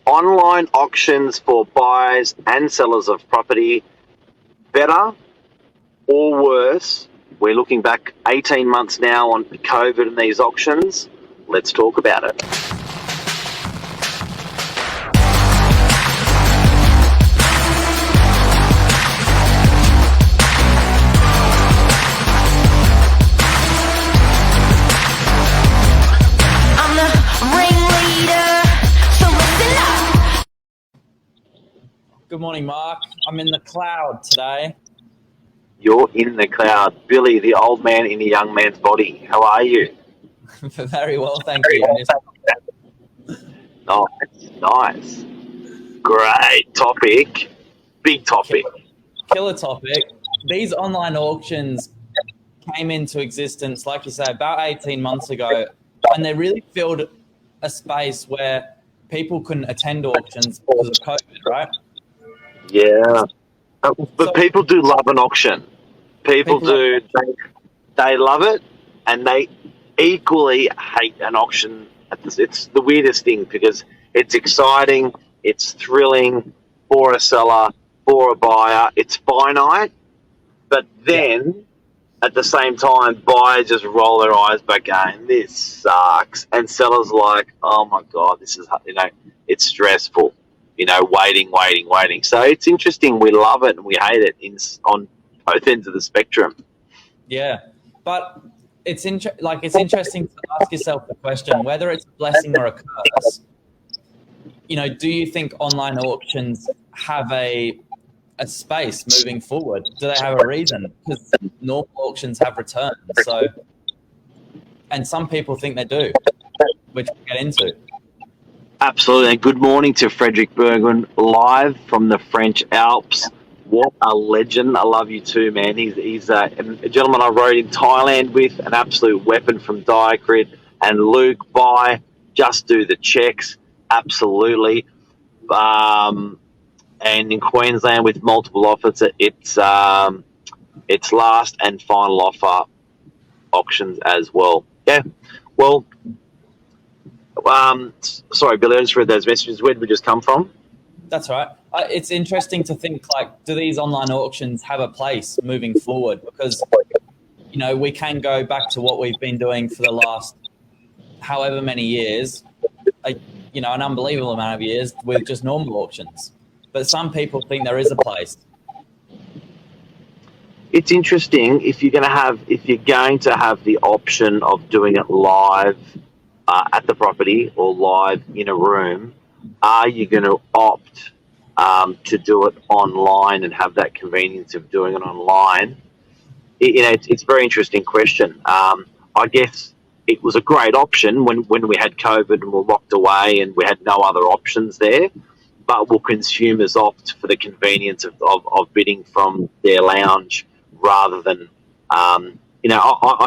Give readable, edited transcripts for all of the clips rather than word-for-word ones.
online auctions for buyers and sellers of property better or worse? We're looking back 18 months now on COVID and these auctions. Let's talk about it. Good morning, Mark. I'm in the cloud today. You're in the cloud. Billy, the old man in a young man's body. How are you? Very well, thank you. Nice. Great topic. Big topic. Killer topic. These online auctions came into existence, like you say, about 18 months ago, and they really filled a space where people couldn't attend auctions because of COVID, right? Yeah. But people do love an auction. People do. They love it, and they equally hate an auction. It's the weirdest thing because it's exciting, it's thrilling for a seller, for a buyer. It's finite, but then at the same time, buyers just roll their eyes back going, this sucks. And sellers are like, oh my God, this is, it's stressful. Waiting. So it's interesting. We love it and we hate it on both ends of the spectrum. Yeah, but it's interesting to ask yourself the question whether it's a blessing or a curse. Do you think online auctions have a space moving forward? Do they have a reason? Because normal auctions have returns. And some people think they do, which we'll get into. Absolutely. And good morning to Frederick Bergman, live from the French Alps. What a legend. I love you too, man. He's a gentleman I rode in Thailand with, an absolute weapon from Diacrit. And Luke, just do the checks. Absolutely. And in Queensland with multiple offers, it's last and final offer auctions as well. Yeah. Well, sorry, Billy, I just read those messages. Where did we just come from? That's right. It's interesting to think, do these online auctions have a place moving forward? Because, we can go back to what we've been doing for the last however many years, an unbelievable amount of years with just normal auctions. But some people think there is a place. It's interesting if you're going to have the option of doing it live at the property or live in a room, are you going to opt to do it online and have that convenience of doing it online? It's a very interesting question. I guess it was a great option when we had COVID and we're locked away and we had no other options there. But will consumers opt for the convenience of bidding from their lounge rather than, I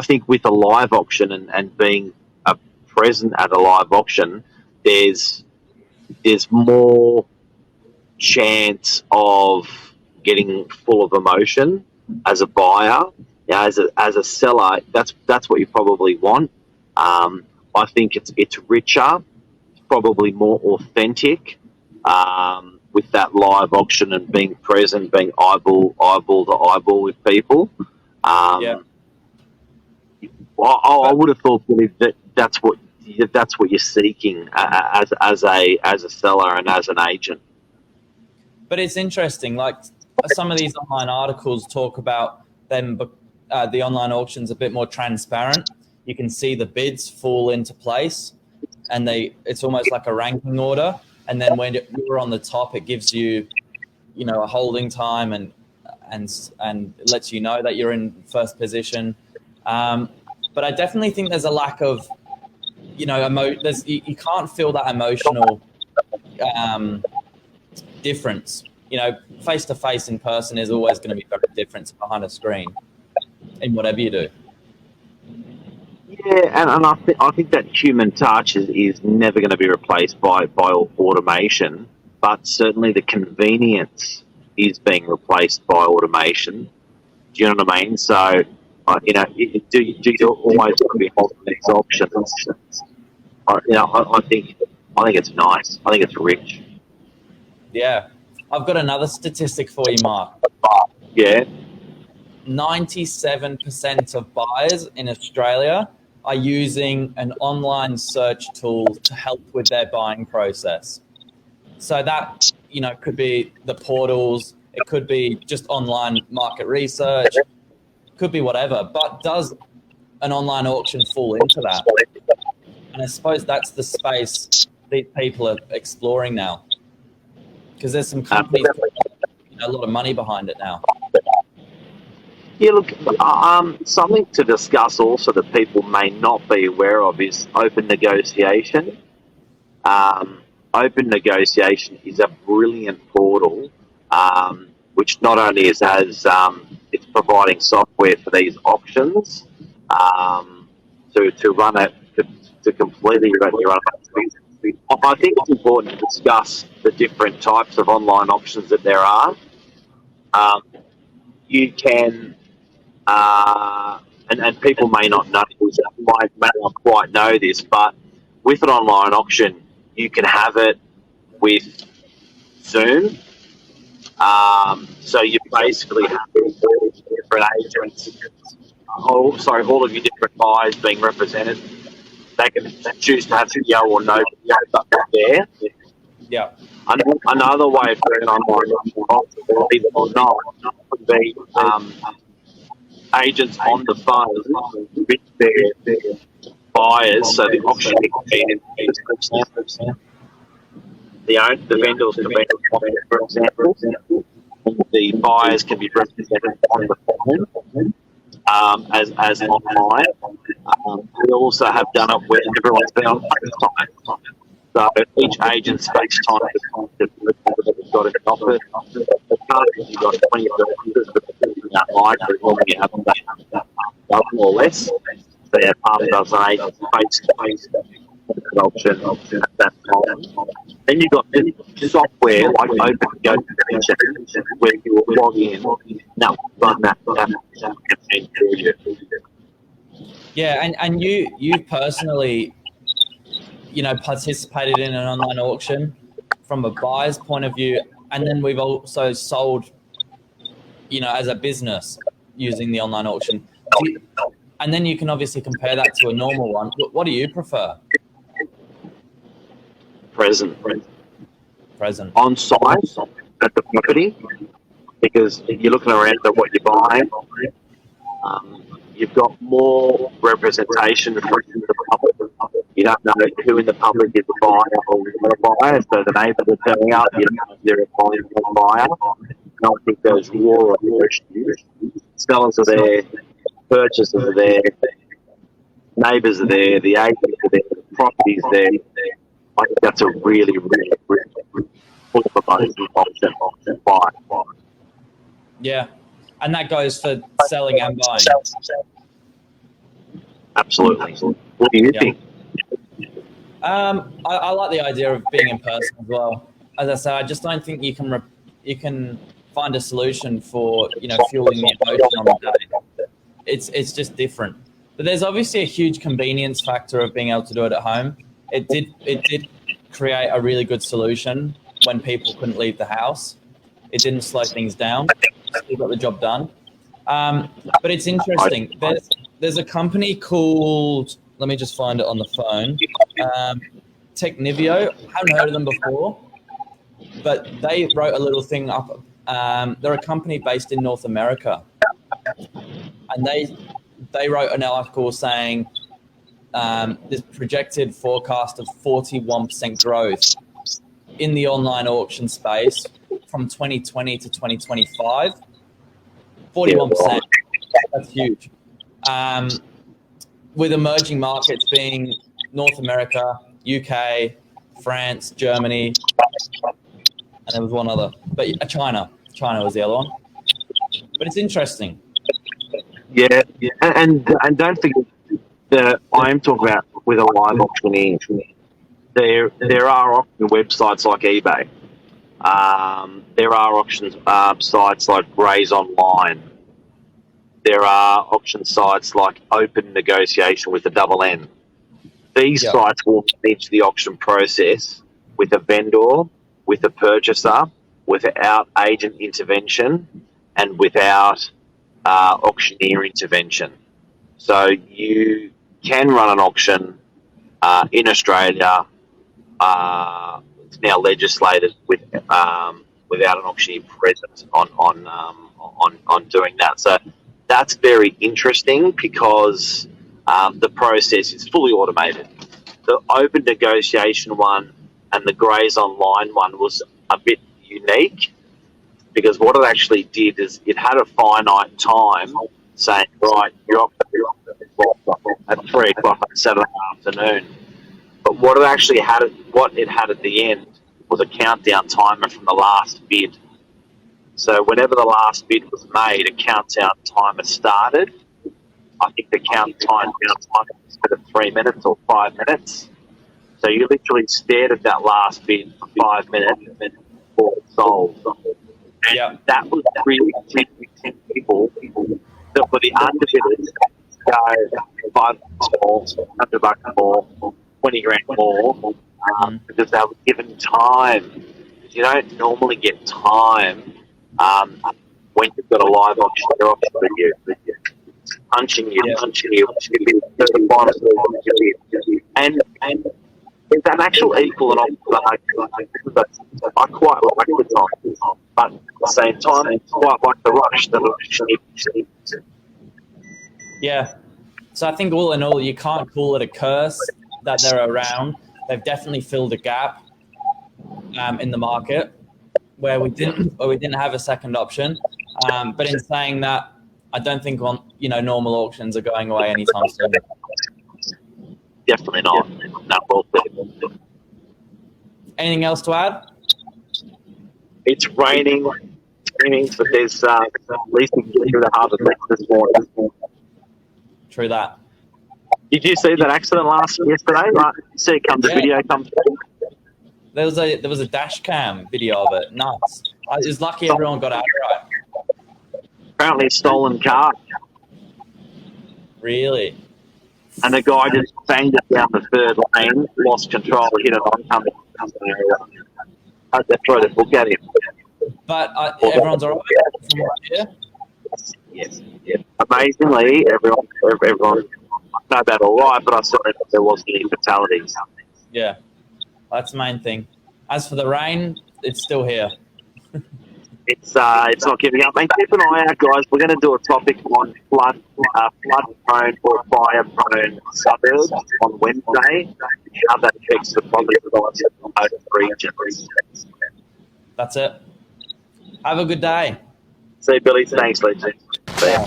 think with a live auction and being present at a live auction, there's more chance of getting full of emotion as a buyer. As a seller, that's what you probably want. I think it's richer, probably more authentic with that live auction and being present, being eyeball to eyeball with people. I would have thought that that's what you're seeking as a seller and as an agent. But it's interesting. Some of these online articles talk about them. The online auctions a bit more transparent. You can see the bids fall into place, and it's almost like a ranking order. And then when you're on the top, it gives you, a holding time and lets you know that you're in first position. But I definitely think there's a lack of, you can't feel that emotional difference. Face to face in person is always going to be very different behind a screen in whatever you do. Yeah, and I think that human touch is never going to be replaced by automation, but certainly the convenience is being replaced by automation. Do you know what I mean? So, do you always want to be holding these options? I think it's nice. I think it's rich. Yeah. I've got another statistic for you, Mark. Yeah. 97% of buyers in Australia are using an online search tool to help with their buying process. So that, could be the portals, it could be just online market research, could be whatever. But does an online auction fall into that? And I suppose that's the space these people are exploring now, because there's some companies putting a lot of money behind it now. Yeah, look, something to discuss also that people may not be aware of is open negotiation. Open negotiation is a brilliant portal, which not only it's providing software for these auctions to run it to completely run your own. I think it's important to discuss the different types of online auctions that there are. You can. And people may not know this, may not quite know this, but with an online auction, you can have it with Zoom. So you basically have all different agents, all of your different buyers being represented. They can choose to have video or no video, but they're there. Yeah. Another way of doing an online auction, believe it or not, would be agents on the phone with their buyers, so the auction the vendors can be represented, for example, and the buyers can be represented on the phone as online. We also have done it where everyone's been on FaceTime. So each agent's FaceTime has got an office. You've got 20 vendors that like normally you have that dozen or less. So you have half a dozen agents face-to-face auction at that time. Then you've got software like Open Negotiation where you will log in and run that campaign for you. Yeah, and you personally, participated in an online auction from a buyer's point of view, and then we've also sold, as a business using the online auction. And then you can obviously compare that to a normal one. What do you prefer? Present. On site at the property, because you're looking around at what you're buying. You've got more representation from the public. You don't know who in the public is a buyer or not a buyer, so the neighbours are turning up, you don't know if they're a buyer. I don't think there's raw issues. Sellers are there, purchasers are there, neighbours are there, the agents are there, the property's there. I think that's a really, really, really full proposed option buy. Yeah. And that goes for selling and buying. Absolutely. What do you think? I like the idea of being in person as well. As I say, I just don't think you can find a solution for fueling the emotion on the day. It's just different. But there's obviously a huge convenience factor of being able to do it at home. It did create a really good solution when people couldn't leave the house. It didn't slow things down. Still got the job done. But it's interesting. There's a company called, let me just find it on the phone, Technivio. I haven't heard of them before, but they wrote a little thing up. They're a company based in North America, and they wrote an article saying this projected forecast of 41% growth in the online auction space from 2020 to 2025. 41%. That's huge. With emerging markets being North America, UK, France, Germany, and there was one other, but China. China was the other one. But it's interesting. Yeah, and don't forget that I am talking about with a live auctioneer. There are auction websites like eBay. There are auction sites like Raise Online. There are auction sites like Open Negotiation with a double N. These sites will manage the auction process with a vendor with a purchaser without agent intervention and without auctioneer intervention. So you can run an auction in Australia. It's now legislated without an auctioneer present on doing that. So that's very interesting because the process is fully automated. The open negotiation one and the Grays Online one was a bit unique because what it actually did is it had a finite time saying, right, you're off at 3 o'clock on Saturday afternoon. But what it actually had, what it had at the end was a countdown timer from the last bid. So whenever the last bid was made, a countdown timer started. I think the countdown timer was for 3 minutes or 5 minutes. So you literally stared at that last bid for 5 minutes before it sold. And that was really tempting people that for the underbidders go $5 more, $100 more, 20 grand more, because they were given time. You don't normally get time when you've got a live auction with you. Punching you. And it's an actual equal and opposite argument. I quite like the time, but at the same time, I quite like the rush that auction. Yeah. So I think all in all, you can't call it a curse that they're around. They've definitely filled a gap in the market where we didn't have a second option. But in saying that, I don't think normal auctions are going away anytime soon. Definitely not. No, well said. Anything else to add? It's raining, but there's at least we can get through the harvest this morning. True that. Did you see that accident yesterday? Right, see it comes, the video comes through. There was a dash cam video of it. Nuts. It was lucky everyone got out right. Apparently a stolen car. Really? And the guy just banged it down the third lane, lost control, hit an oncoming. Had to throw the book at him. But everyone's all right from what I hear? Yes. Amazingly, everyone, not about all right, but I saw that there wasn't any fatalities. Yeah, that's the main thing. As for the rain, it's still here. It's not giving up. Mate, keep an eye out, guys. We're going to do a topic on flood-prone or fire-prone suburbs on Wednesday. How that affects the property prices in those regions. That's it. Have a good day. See you, Billy. Thanks, Lee. See ya.